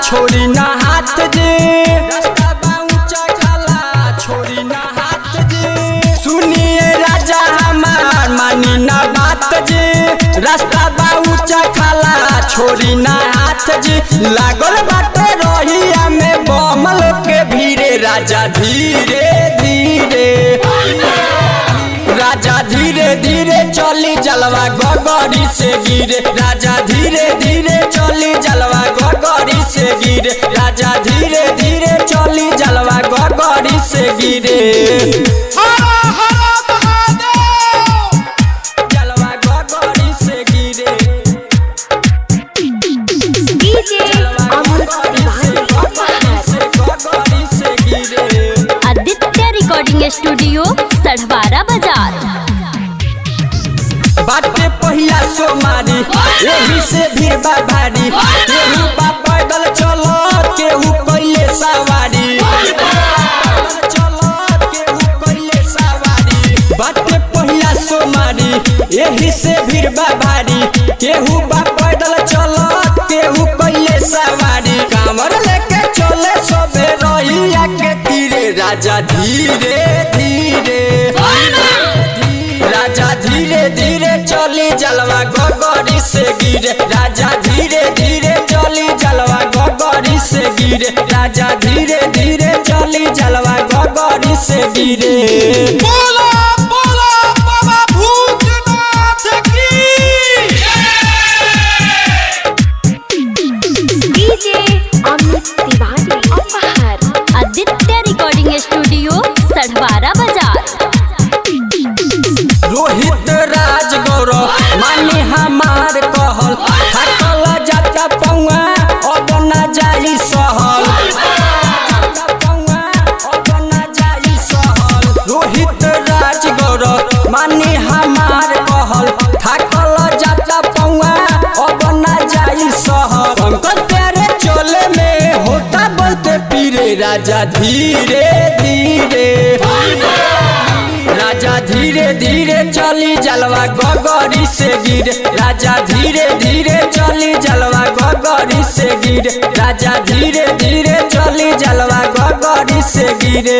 छोड़ी ना हाथ जे रास्ता बा ऊंचा खाला छोड़ी ना हाथ जे सुनिए राजा हमार मानी ना बात जे रास्ता बा ऊंचा खाला छोड़ी ना हाथ जे लागल बाटे रहिया में बमल के भीरे राजा धीरे धीरे राजा धीरे धीरे चली जलवा गगरी से गिरे राजा धीरे धीरे चली जलवा गगरी से गिरे राजा धीरे धीरे चली जलवा गगरी से गिरे जलवा गगरी से गिरे आदित्य रिकॉर्डिंग स्टूडियो सढ़वारा बाजार। बाटे पहिया सोमारी यही से भीड़ बा भारी केहू बा पैदल चलो केहू कइले सवारी बाटे पहिया सोमारी यही से भीड़ बा भारी केहू बा पैदल चलो केहू कइले सवारी कांवर लेके चले सबे रहिया के तीरे राजा धीरे धीरे राजा धीरे धीरे चली जलवा गगरी से गिरे राजा धीरे धीरे चली जलवा गगरी से गिरे राजा धीरे धीरे चली जलवा गगरी से गिरे बाबा भूतनाथ की अमित तिवारी अपहर आदित्य रिकॉर्डिंग स्टूडियो सढ़वारा बाजार। रोहित राज गौरव मानी हमार कहल थकल जाता पौआ अब न जाई सहल रोहित राज गौरव मानी हमार कहल थकल जाता पौआ अब न जाई सहल पंकज प्यारे चले में होता बोलते पीरे राजा धीरे धीरे राजा धीरे धीरे चली जलवा गगरी से गिरे राजा धीरे धीरे चली जलवा गगरी से गिरे राजा धीरे धीरे चली जलवा गगरी से गिरे।